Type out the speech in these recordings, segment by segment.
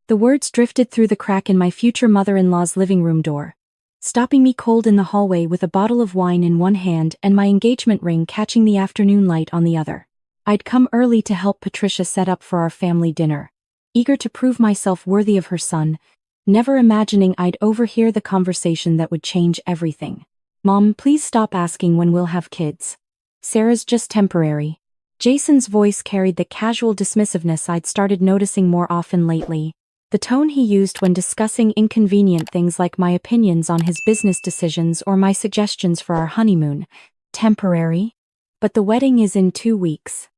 The words drifted through the crack in my future mother-in-law's living room door, stopping me cold in the hallway with a bottle of wine in one hand and my engagement ring catching the afternoon light on the other. I'd come early to help Patricia set up for our family dinner, eager to prove myself worthy of her son, never imagining I'd overhear the conversation that would change everything. "Mom, please stop asking when we'll have kids. Sarah's just temporary." Jason's voice carried the casual dismissiveness I'd started noticing more often lately, the tone he used when discussing inconvenient things like my opinions on his business decisions or my suggestions for our honeymoon. Temporary? But the wedding is in 2 weeks.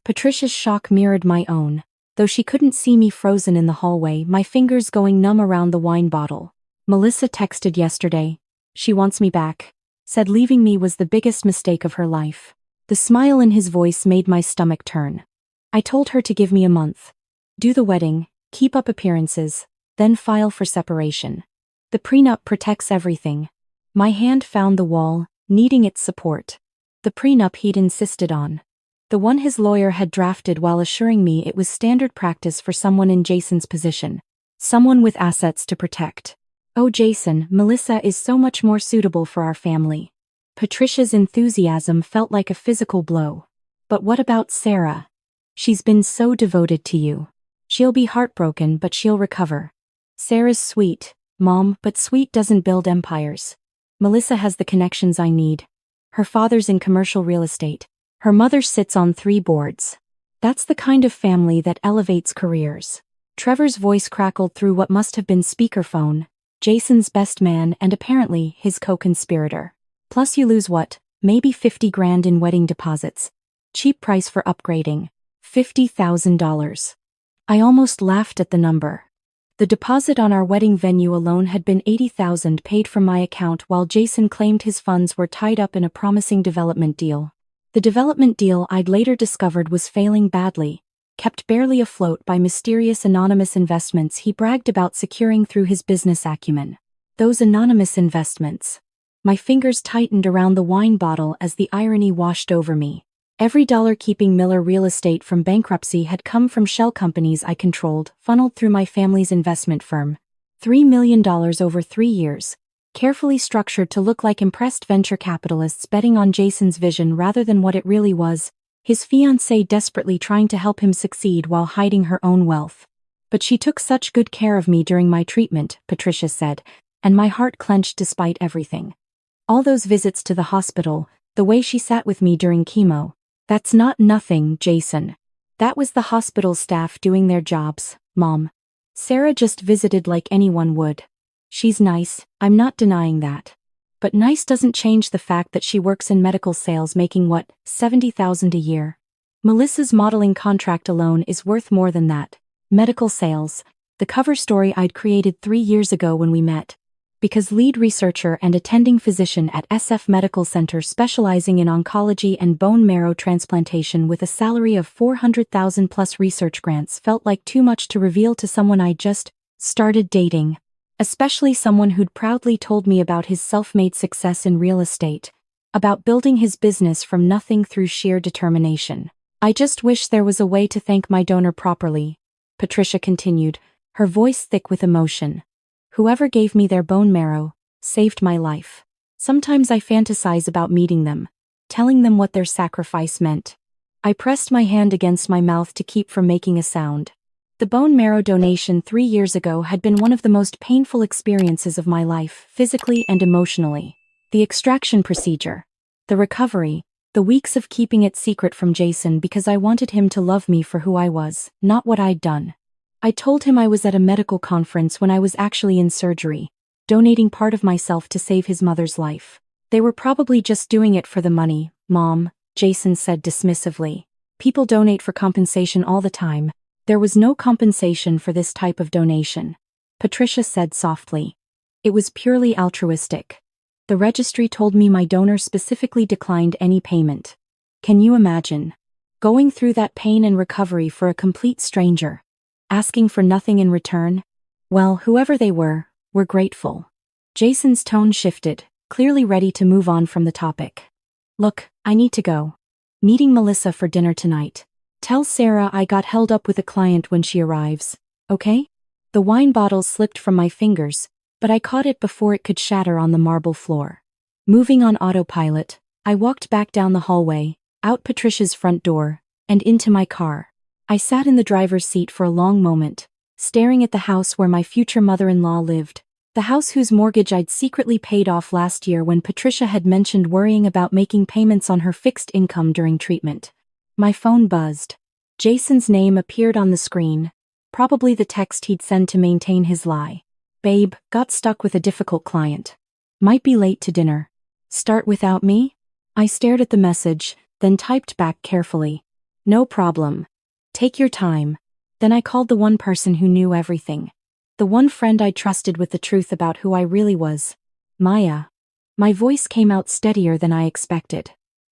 Patricia's shock mirrored my own, though she couldn't see me frozen in the hallway, my fingers going numb around the wine bottle. "Melissa texted yesterday. She wants me back. Said leaving me was the biggest mistake of her life." The smile in his voice made my stomach turn. "I told her to give me a month. Do the wedding, keep up appearances, then file for separation. The prenup protects everything." My hand found the wall, needing its support. The prenup he'd insisted on. The one his lawyer had drafted while assuring me it was standard practice for someone in Jason's position. Someone with assets to protect. "Oh Jason, Melissa is so much more suitable for our family." Patricia's enthusiasm felt like a physical blow. "But what about Sarah? She's been so devoted to you. She'll be heartbroken, but she'll recover." "Sarah's sweet, Mom, but sweet doesn't build empires. Melissa has the connections I need. Her father's in commercial real estate. Her mother sits on 3 boards. That's the kind of family that elevates careers." Trevor's voice crackled through what must have been speakerphone, Jason's best man and apparently his co-conspirator. "Plus you lose what, maybe 50 grand in wedding deposits. Cheap price for upgrading. $50,000. I almost laughed at the number. The deposit on our wedding venue alone had been $80,000 paid from my account while Jason claimed his funds were tied up in a promising development deal. The development deal I'd later discovered was failing badly, kept barely afloat by mysterious anonymous investments he bragged about securing through his business acumen. Those anonymous investments. My fingers tightened around the wine bottle as the irony washed over me. Every dollar keeping Miller Real Estate from bankruptcy had come from shell companies I controlled, funneled through my family's investment firm. $3 million over 3 years, carefully structured to look like impressed venture capitalists betting on Jason's vision rather than what it really was, his fiancé desperately trying to help him succeed while hiding her own wealth. "But she took such good care of me during my treatment," Patricia said, and my heart clenched despite everything. "All those visits to the hospital, the way she sat with me during chemo. That's not nothing, Jason. That was the hospital staff doing their jobs, Mom. Sarah just visited like anyone would. She's nice, I'm not denying that. But nice doesn't change the fact that she works in medical sales making what, $70,000 a year? Melissa's modeling contract alone is worth more than that. Medical sales, the cover story I'd created 3 years ago when we met. Because lead researcher and attending physician at SF Medical Center specializing in oncology and bone marrow transplantation with a salary of $400,000 plus research grants felt like too much to reveal to someone I just started dating. Especially someone who'd proudly told me about his self-made success in real estate, about building his business from nothing through sheer determination. "I just wish there was a way to thank my donor properly," Patricia continued, her voice thick with emotion. "Whoever gave me their bone marrow saved my life. Sometimes I fantasize about meeting them, telling them what their sacrifice meant." I pressed my hand against my mouth to keep from making a sound. The bone marrow donation 3 years ago had been one of the most painful experiences of my life, physically and emotionally. The extraction procedure, the recovery, the weeks of keeping it secret from Jason because I wanted him to love me for who I was, not what I'd done. I told him I was at a medical conference when I was actually in surgery, donating part of myself to save his mother's life. "They were probably just doing it for the money, Mom," Jason said dismissively. "People donate for compensation all the time. There was no compensation for this type of donation," Patricia said softly. "It was purely altruistic. The registry told me my donor specifically declined any payment. Can you imagine? Going through that pain and recovery for a complete stranger? Asking for nothing in return? Well, whoever they were, we're grateful." Jason's tone shifted, clearly ready to move on from the topic. "Look, I need to go. Meeting Melissa for dinner tonight. Tell Sarah I got held up with a client when she arrives, okay?" The wine bottle slipped from my fingers, but I caught it before it could shatter on the marble floor. Moving on autopilot, I walked back down the hallway, out Patricia's front door, and into my car. I sat in the driver's seat for a long moment, staring at the house where my future mother-in-law lived, the house whose mortgage I'd secretly paid off last year when Patricia had mentioned worrying about making payments on her fixed income during treatment. My phone buzzed. Jason's name appeared on the screen, probably the text he'd send to maintain his lie. Babe, got stuck with a difficult client. Might be late to dinner. Start without me? I stared at the message, then typed back carefully. No problem. Take your time. Then I called the one person who knew everything. The one friend I trusted with the truth about who I really was. Maya. My voice came out steadier than I expected.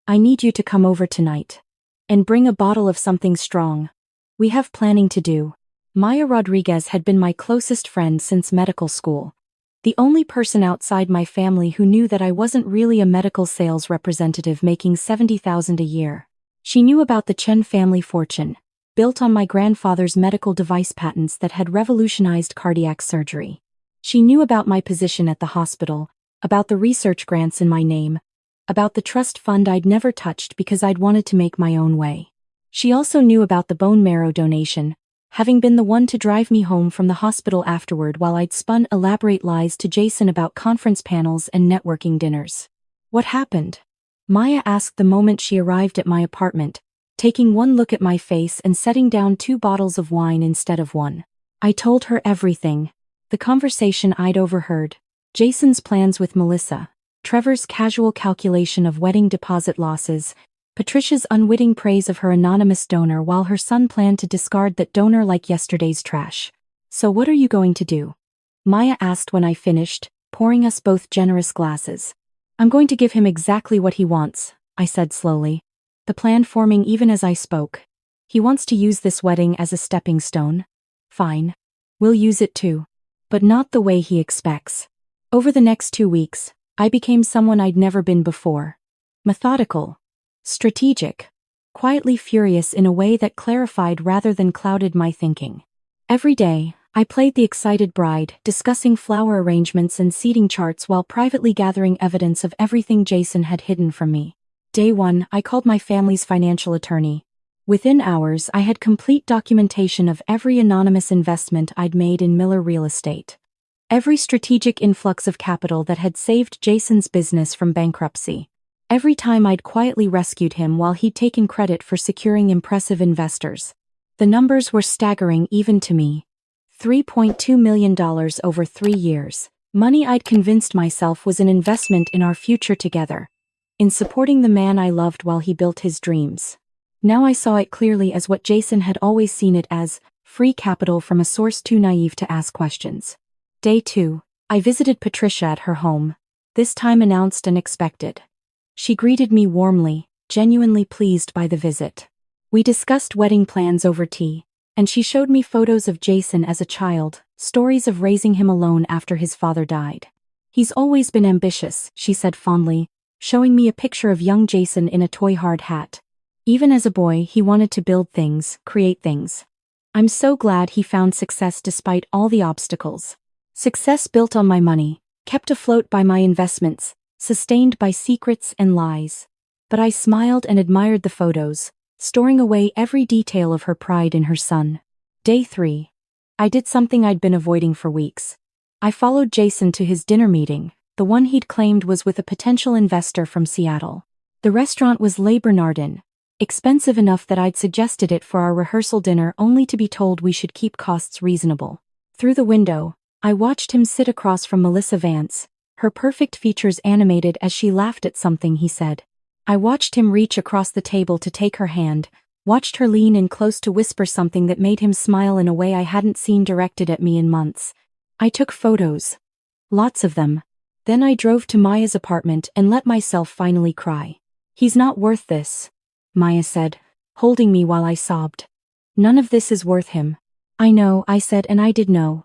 I need you to come over tonight. And bring a bottle of something strong. We have planning to do. Maya Rodriguez had been my closest friend since medical school. The only person outside my family who knew that I wasn't really a medical sales representative making $70,000 a year. She knew about the Chen family fortune, built on my grandfather's medical device patents that had revolutionized cardiac surgery. She knew about my position at the hospital, about the research grants in my name, about the trust fund I'd never touched because I'd wanted to make my own way. She also knew about the bone marrow donation, having been the one to drive me home from the hospital afterward while I'd spun elaborate lies to Jason about conference panels and networking dinners. What happened? Maya asked the moment she arrived at my apartment, taking one look at my face and setting down 2 bottles of wine instead of one. I told her everything. The conversation I'd overheard, Jason's plans with Melissa, Trevor's casual calculation of wedding deposit losses, Patricia's unwitting praise of her anonymous donor while her son planned to discard that donor like yesterday's trash. So what are you going to do? Maya asked when I finished, pouring us both generous glasses. I'm going to give him exactly what he wants, I said slowly, the plan forming even as I spoke. He wants to use this wedding as a stepping stone. Fine. We'll use it too. But not the way he expects. Over the next 2 weeks, I became someone I'd never been before. Methodical. Strategic. Quietly furious in a way that clarified rather than clouded my thinking. Every day, I played the excited bride, discussing flower arrangements and seating charts while privately gathering evidence of everything Jason had hidden from me. Day 1, I called my family's financial attorney. Within hours, I had complete documentation of every anonymous investment I'd made in Miller Real Estate. Every strategic influx of capital that had saved Jason's business from bankruptcy. Every time I'd quietly rescued him while he'd taken credit for securing impressive investors. The numbers were staggering even to me. $3.2 million over 3 years. Money I'd convinced myself was an investment in our future together. In supporting the man I loved while he built his dreams. Now I saw it clearly as what Jason had always seen it as, free capital from a source too naive to ask questions. Day 2, I visited Patricia at her home, this time announced and expected. She greeted me warmly, genuinely pleased by the visit. We discussed wedding plans over tea, and she showed me photos of Jason as a child, stories of raising him alone after his father died. He's always been ambitious, she said fondly, showing me a picture of young Jason in a toy hard hat. Even as a boy, he wanted to build things, create things. I'm so glad he found success despite all the obstacles. Success built on my money, kept afloat by my investments, sustained by secrets and lies. But I smiled and admired the photos, storing away every detail of her pride in her son. Day 3. I did something I'd been avoiding for weeks. I followed Jason to his dinner meeting, the one he'd claimed was with a potential investor from Seattle. The restaurant was Le Bernardin, expensive enough that I'd suggested it for our rehearsal dinner only to be told we should keep costs reasonable. Through the window, I watched him sit across from Melissa Vance, her perfect features animated as she laughed at something he said. I watched him reach across the table to take her hand, watched her lean in close to whisper something that made him smile in a way I hadn't seen directed at me in months. I took photos. Lots of them. Then I drove to Maya's apartment and let myself finally cry. He's not worth this, Maya said, holding me while I sobbed. None of this is worth him. I know, I said, and I did know.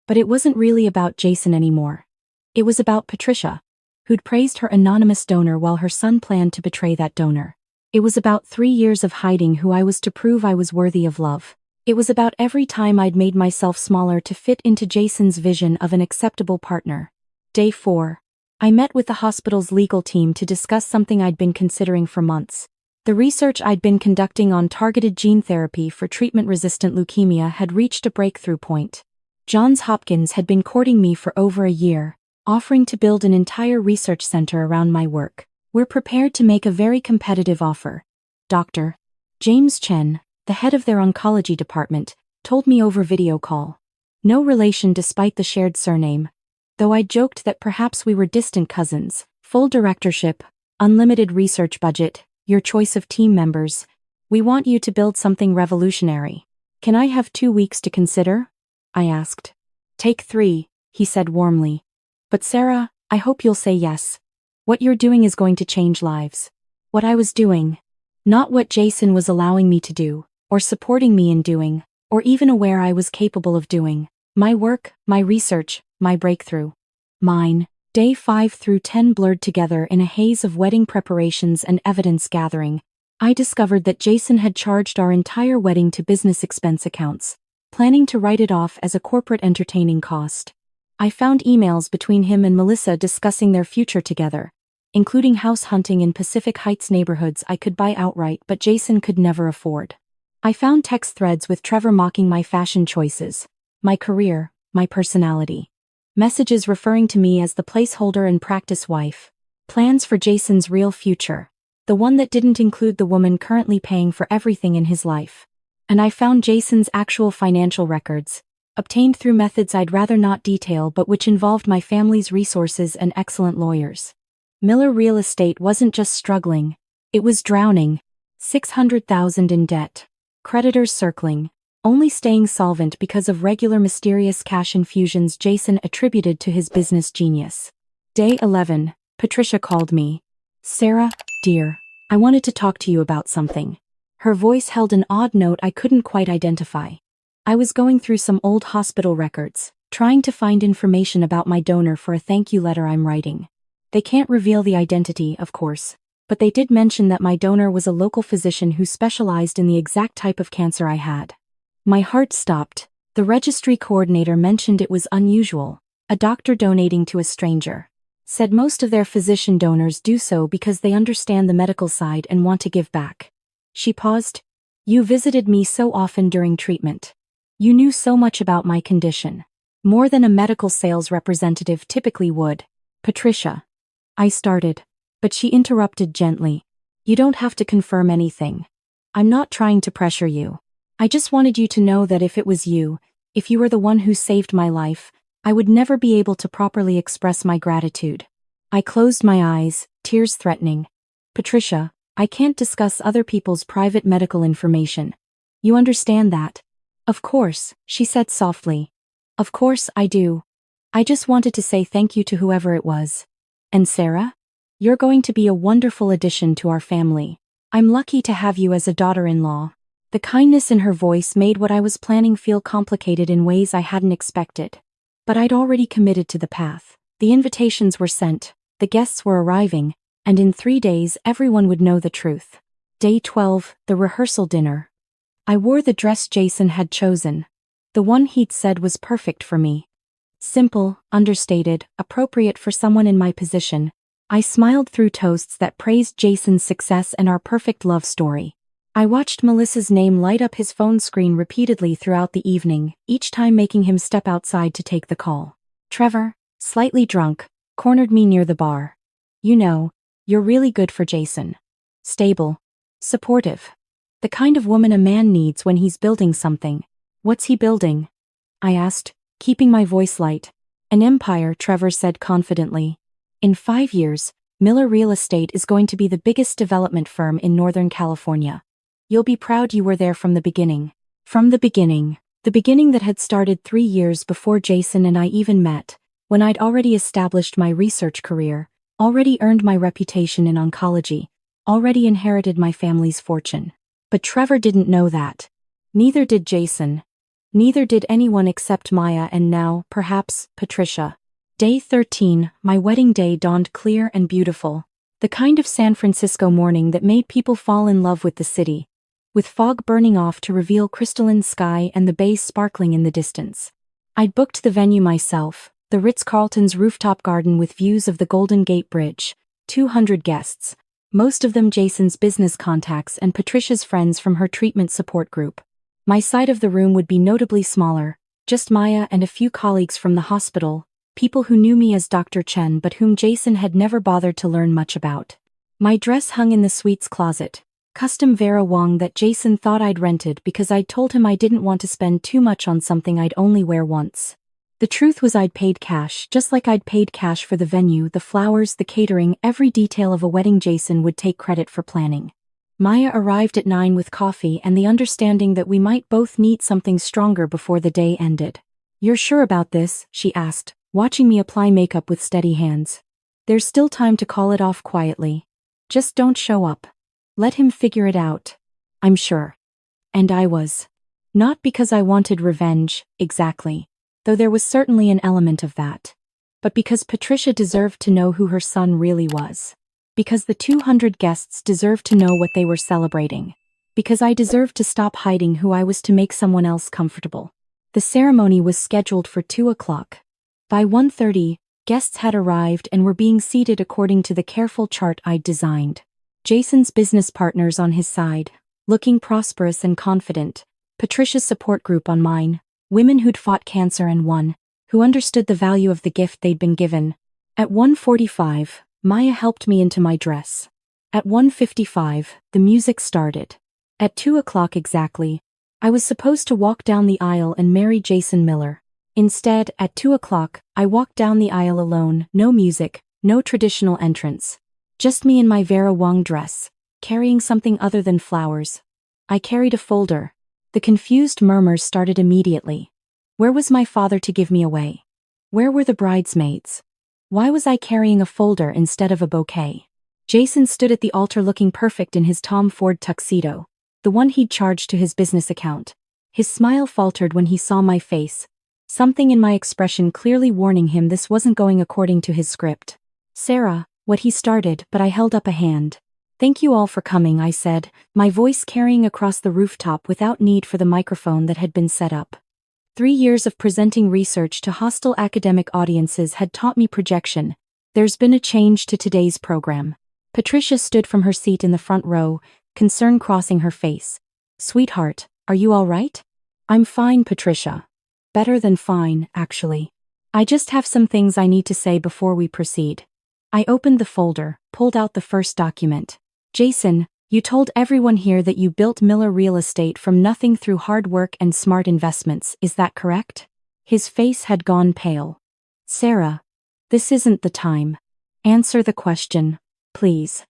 But it wasn't really about Jason anymore. It was about Patricia, who'd praised her anonymous donor while her son planned to betray that donor. It was about 3 years of hiding who I was to prove I was worthy of love. It was about every time I'd made myself smaller to fit into Jason's vision of an acceptable partner. Day 4. I met with the hospital's legal team to discuss something I'd been considering for months. The research I'd been conducting on targeted gene therapy for treatment-resistant leukemia had reached a breakthrough point. Johns Hopkins had been courting me for over a year, offering to build an entire research center around my work. We're prepared to make a very competitive offer. Dr. James Chen, the head of their oncology department, told me over video call. No relation despite the shared surname. Though I joked that perhaps we were distant cousins. Full directorship, unlimited research budget, your choice of team members. We want you to build something revolutionary. Can I have 2 weeks to consider? I asked. Take 3, he said warmly. But Sarah, I hope you'll say yes. What you're doing is going to change lives. What I was doing. Not what Jason was allowing me to do, or supporting me in doing, or even aware I was capable of doing. My work, my research, my breakthrough. Mine. Day 5 through 10 blurred together in a haze of wedding preparations and evidence gathering. I discovered that Jason had charged our entire wedding to business expense accounts, planning to write it off as a corporate entertaining cost. I found emails between him and Melissa discussing their future together, including house hunting in Pacific Heights neighborhoods I could buy outright but Jason could never afford. I found text threads with Trevor mocking my fashion choices, my career, my personality. Messages referring to me as the placeholder and practice wife. Plans for Jason's real future. The one that didn't include the woman currently paying for everything in his life. And I found Jason's actual financial records, obtained through methods I'd rather not detail but which involved my family's resources and excellent lawyers. Miller Real Estate wasn't just struggling, it was drowning. $600,000 in debt. Creditors circling. Only staying solvent because of regular mysterious cash infusions Jason attributed to his business genius. Day 11, Patricia called me. Sarah, dear, I wanted to talk to you about something. Her voice held an odd note I couldn't quite identify. I was going through some old hospital records, trying to find information about my donor for a thank you letter I'm writing. They can't reveal the identity, of course, but they did mention that my donor was a local physician who specialized in the exact type of cancer I had. My heart stopped. The registry coordinator mentioned it was unusual, a doctor donating to a stranger. Said most of their physician donors do so because they understand the medical side and want to give back. She paused. You visited me so often during treatment. You knew so much about my condition. More than a medical sales representative typically would. Patricia. I started, but she interrupted gently. You don't have to confirm anything. I'm not trying to pressure you. I just wanted you to know that if it was you, if you were the one who saved my life, I would never be able to properly express my gratitude. I closed my eyes, tears threatening. Patricia, I can't discuss other people's private medical information. You understand that? Of course, she said softly. Of course I do. I just wanted to say thank you to whoever it was. And Sarah? You're going to be a wonderful addition to our family. I'm lucky to have you as a daughter-in-law. The kindness in her voice made what I was planning feel complicated in ways I hadn't expected. But I'd already committed to the path. The invitations were sent, the guests were arriving, and in 3 days everyone would know the truth. Day 12, the rehearsal dinner. I wore the dress Jason had chosen. The one he'd said was perfect for me. Simple, understated, appropriate for someone in my position. I smiled through toasts that praised Jason's success and our perfect love story. I watched Melissa's name light up his phone screen repeatedly throughout the evening, each time making him step outside to take the call. Trevor, slightly drunk, cornered me near the bar. You know, you're really good for Jason. Stable. Supportive. The kind of woman a man needs when he's building something. What's he building? I asked, keeping my voice light. An empire, Trevor said confidently. In 5 years, Miller Real Estate is going to be the biggest development firm in Northern California. You'll be proud you were there from the beginning. From the beginning. The beginning that had started 3 years before Jason and I even met, when I'd already established my research career, already earned my reputation in oncology, already inherited my family's fortune. But Trevor didn't know that. Neither did Jason. Neither did anyone except Maya and now, perhaps, Patricia. Day 13, my wedding day dawned clear and beautiful. The kind of San Francisco morning that made people fall in love with the city. with fog burning off to reveal crystalline sky and the bay sparkling in the distance. I'd booked the venue myself, the Ritz-Carlton's rooftop garden with views of the Golden Gate Bridge, 200 guests, most of them Jason's business contacts and Patricia's friends from her treatment support group. My side of the room would be notably smaller, just Maya and a few colleagues from the hospital, people who knew me as Dr. Chen but whom Jason had never bothered to learn much about. My dress hung in the suite's closet, custom Vera Wang that Jason thought I'd rented because I'd told him I didn't want to spend too much on something I'd only wear once. The truth was I'd paid cash, just like I'd paid cash for the venue, the flowers, the catering, every detail of a wedding. Jason would take credit for planning. Maya arrived at 9 with coffee and the understanding that we might both need something stronger before the day ended. "You're sure about this?" she asked, watching me apply makeup with steady hands. "There's still time to call it off quietly. Just don't show up. Let him figure it out." "I'm sure." And I was. Not because I wanted revenge, exactly, though there was certainly an element of that, but because Patricia deserved to know who her son really was. Because the 200 guests deserved to know what they were celebrating. Because I deserved to stop hiding who I was to make someone else comfortable. The ceremony was scheduled for 2 o'clock. By 1:30, guests had arrived and were being seated according to the careful chart I'd designed. Jason's business partners on his side, looking prosperous and confident, Patricia's support group on mine, women who'd fought cancer and won, who understood the value of the gift they'd been given. At 1:45, Maya helped me into my dress. At 1:55, the music started. At 2 o'clock exactly, I was supposed to walk down the aisle and marry Jason Miller. Instead, at 2 o'clock, I walked down the aisle alone, no music, no traditional entrance. Just me in my Vera Wang dress, carrying something other than flowers. I carried a folder. The confused murmurs started immediately. Where was my father to give me away? Where were the bridesmaids? Why was I carrying a folder instead of a bouquet? Jason stood at the altar looking perfect in his Tom Ford tuxedo, the one he'd charged to his business account. His smile faltered when he saw my face, something in my expression clearly warning him this wasn't going according to his script. "Sarah," what he started, but I held up a hand. "Thank you all for coming," I said, my voice carrying across the rooftop without need for the microphone that had been set up. 3 years of presenting research to hostile academic audiences had taught me projection. There's been a change to today's program. Patricia stood from her seat in the front row, concern crossing her face. "Sweetheart, are you all right?" "I'm fine, Patricia. Better than fine, actually. I just have some things I need to say before we proceed." I opened the folder, pulled out the first document. "Jason, you told everyone here that you built Miller Real Estate from nothing through hard work and smart investments, is that correct?" His face had gone pale. "Sarah, this isn't the time. Answer the question, please."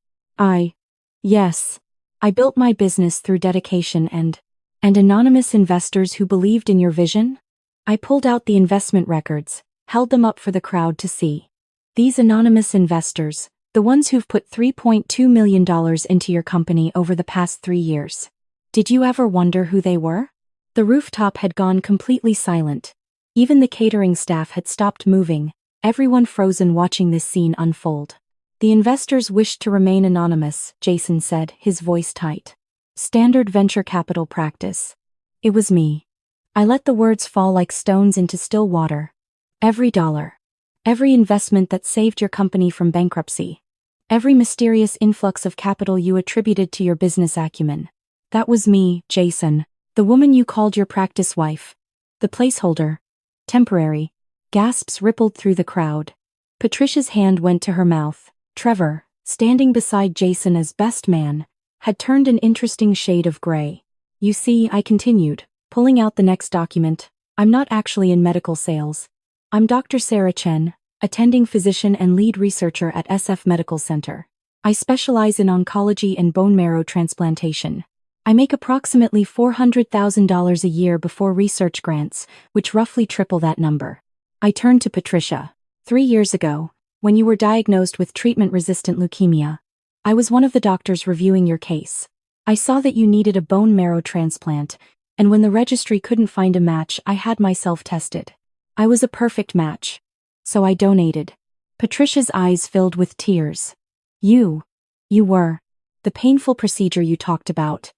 Yes. I built my business through dedication and anonymous investors who believed in your vision?" I pulled out the investment records, held them up for the crowd to see. "These anonymous investors, the ones who've put $3.2 million into your company over the past 3 years. Did you ever wonder who they were?" The rooftop had gone completely silent. Even the catering staff had stopped moving, everyone frozen watching this scene unfold. "The investors wished to remain anonymous," Jason said, his voice tight. "Standard venture capital practice. It was me." I let the words fall like stones into still water. "Every dollar. Every investment that saved your company from bankruptcy. Every mysterious influx of capital you attributed to your business acumen. That was me, Jason, the woman you called your practice wife. The placeholder. Temporary." Gasps rippled through the crowd. Patricia's hand went to her mouth. Trevor, standing beside Jason as best man, had turned an interesting shade of gray. "You see," I continued, pulling out the next document, "I'm not actually in medical sales. I'm Dr. Sarah Chen, attending physician and lead researcher at SF Medical Center. I specialize in oncology and bone marrow transplantation. I make approximately $400,000 a year before research grants, which roughly triple that number." I turned to Patricia. 3 years ago, when you were diagnosed with treatment-resistant leukemia, I was one of the doctors reviewing your case. I saw that you needed a bone marrow transplant, and when the registry couldn't find a match, I had myself tested. I was a perfect match. So I donated." Patricia's eyes filled with tears. You were. The painful procedure you talked about.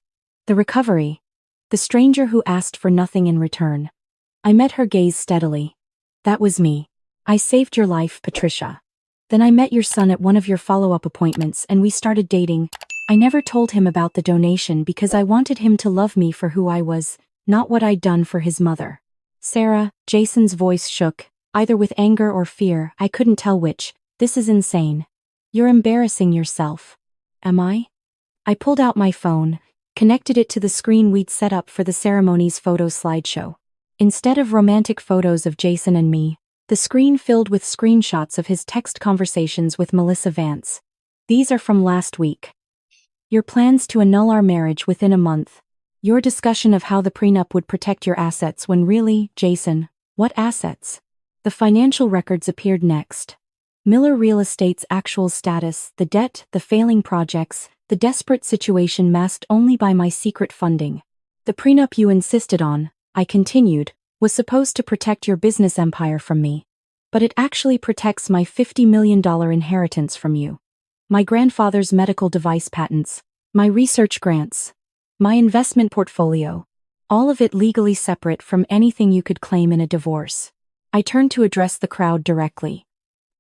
The recovery. The stranger who asked for nothing in return. I met her gaze steadily. That was me. I saved your life, Patricia. Then I met your son at one of your follow-up appointments and we started dating. I never told him about the donation because I wanted him to love me for who I was, not what I'd done for his mother. Sarah, Jason's voice shook, either with anger or fear, I couldn't tell which. This is insane. You're embarrassing yourself. Am I? I pulled out my phone, connected it to the screen we'd set up for the ceremony's photo slideshow. Instead of romantic photos of Jason and me, the screen filled with screenshots of his text conversations with Melissa Vance. These are from last week. Your plans to annul our marriage within a month. Your discussion of how the prenup would protect your assets when really, Jason, what assets? The financial records appeared next. Miller Real Estate's actual status, the debt, the failing projects, the desperate situation masked only by my secret funding. The prenup you insisted on, I continued, was supposed to protect your business empire from me. But it actually protects my $50 million inheritance from you. My grandfather's medical device patents, my research grants, my investment portfolio, all of it legally separate from anything you could claim in a divorce. I turned to address the crowd directly.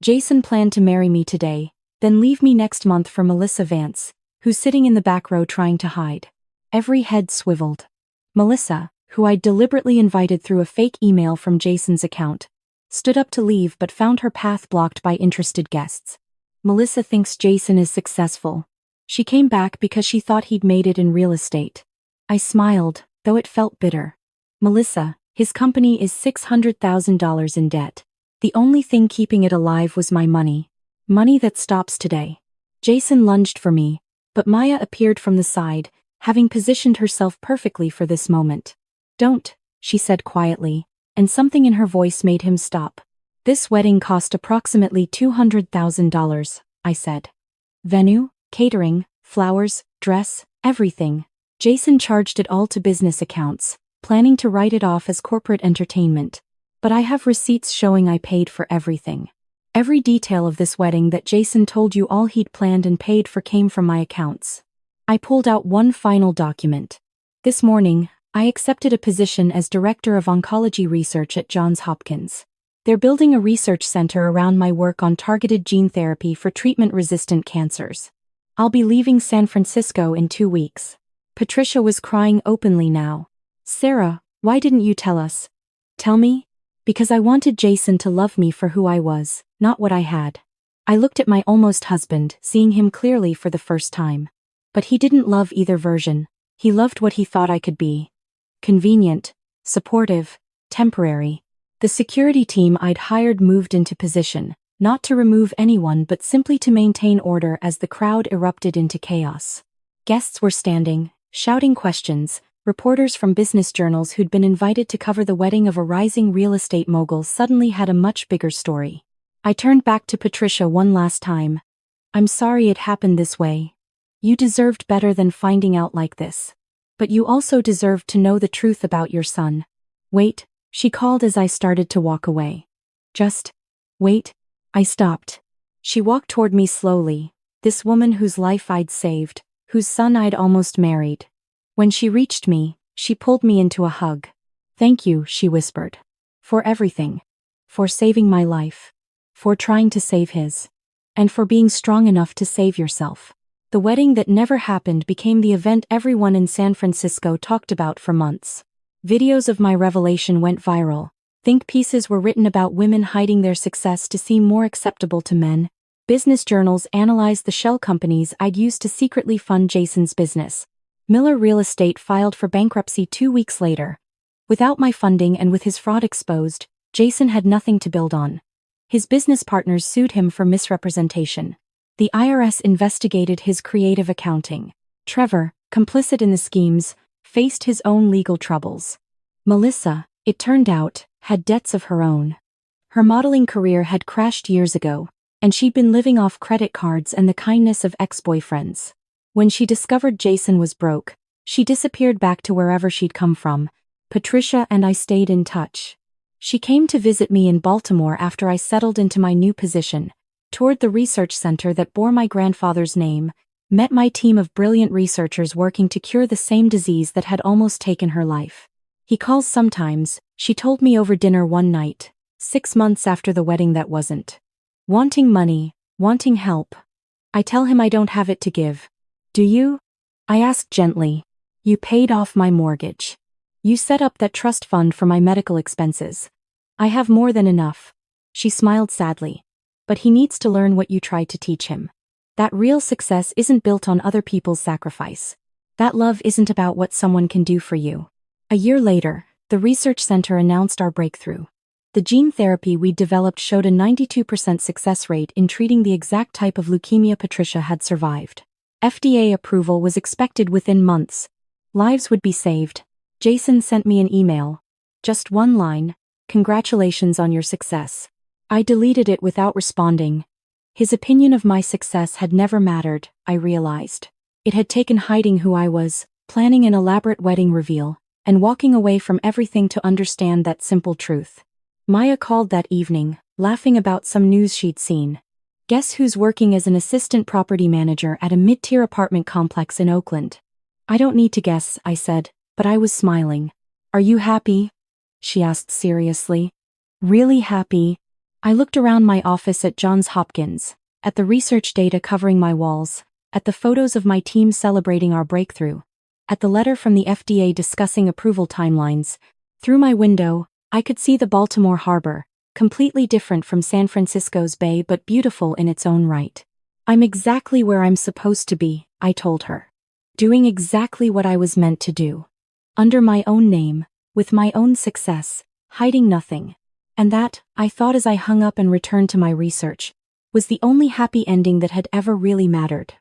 Jason planned to marry me today, then leave me next month for Melissa Vance, who's sitting in the back row trying to hide. Every head swiveled. Melissa, who I'd deliberately invited through a fake email from Jason's account, stood up to leave but found her path blocked by interested guests. Melissa thinks Jason is successful. She came back because she thought he'd made it in real estate. I smiled, though it felt bitter. Melissa, his company is $600,000 in debt. The only thing keeping it alive was my money. Money that stops today. Jason lunged for me, but Maya appeared from the side, having positioned herself perfectly for this moment. Don't, she said quietly, and something in her voice made him stop. This wedding cost approximately $200,000, I said. Venue, catering, flowers, dress, everything. Jason charged it all to business accounts, planning to write it off as corporate entertainment. But I have receipts showing I paid for everything. Every detail of this wedding that Jason told you all he'd planned and paid for came from my accounts. I pulled out one final document. This morning, I accepted a position as Director of Oncology Research at Johns Hopkins. They're building a research center around my work on targeted gene therapy for treatment-resistant cancers. I'll be leaving San Francisco in 2 weeks. Patricia was crying openly now. Sarah, why didn't you tell us? Tell me? Because I wanted Jason to love me for who I was, not what I had. I looked at my almost husband, seeing him clearly for the first time. But he didn't love either version. He loved what he thought I could be. Convenient, supportive, temporary. The security team I'd hired moved into position, not to remove anyone but simply to maintain order as the crowd erupted into chaos. Guests were standing, shouting questions. Reporters from business journals who'd been invited to cover the wedding of a rising real estate mogul suddenly had a much bigger story. I turned back to Patricia one last time. I'm sorry it happened this way. You deserved better than finding out like this. But you also deserved to know the truth about your son. Wait, she called as I started to walk away. Just wait. I stopped. She walked toward me slowly, this woman whose life I'd saved, whose son I'd almost married. When she reached me, she pulled me into a hug. Thank you, she whispered. For everything. For saving my life. For trying to save his. And for being strong enough to save yourself. The wedding that never happened became the event everyone in San Francisco talked about for months. Videos of my revelation went viral. Think pieces were written about women hiding their success to seem more acceptable to men. Business journals analyzed the shell companies I'd used to secretly fund Jason's business. Miller Real Estate filed for bankruptcy 2 weeks later. Without my funding and with his fraud exposed, Jason had nothing to build on. His business partners sued him for misrepresentation. The IRS investigated his creative accounting. Trevor, complicit in the schemes, faced his own legal troubles. Melissa, it turned out, had debts of her own. Her modeling career had crashed years ago, and she'd been living off credit cards and the kindness of ex-boyfriends. When she discovered Jason was broke, she disappeared back to wherever she'd come from. Patricia and I stayed in touch. She came to visit me in Baltimore after I settled into my new position, toured the research center that bore my grandfather's name, Met my team of brilliant researchers working to cure the same disease that had almost taken her life. He calls sometimes, she told me over dinner one night, 6 months after the wedding that wasn't. Wanting money, wanting help. I tell him I don't have it to give. Do you? I asked gently. You paid off my mortgage. You set up that trust fund for my medical expenses. I have more than enough. She smiled sadly. But he needs to learn what you tried to teach him. That real success isn't built on other people's sacrifice. That love isn't about what someone can do for you. A year later, the research center announced our breakthrough. The gene therapy we'd developed showed a 92% success rate in treating the exact type of leukemia Patricia had survived. FDA approval was expected within months. Lives would be saved. Jason sent me an email. Just one line, "Congratulations on your success." I deleted it without responding. His opinion of my success had never mattered, I realized. It had taken hiding who I was, planning an elaborate wedding reveal, and walking away from everything to understand that simple truth. Maya called that evening, laughing about some news she'd seen. Guess who's working as an assistant property manager at a mid-tier apartment complex in Oakland? I don't need to guess, I said, but I was smiling. Are you happy? She asked seriously. Really happy? I looked around my office at Johns Hopkins, at the research data covering my walls, at the photos of my team celebrating our breakthrough, at the letter from the FDA discussing approval timelines. Through my window, I could see the Baltimore harbor, completely different from San Francisco's bay but beautiful in its own right. I'm exactly where I'm supposed to be, I told her. Doing exactly what I was meant to do. Under my own name, with my own success, hiding nothing. And that, I thought as I hung up and returned to my research, was the only happy ending that had ever really mattered.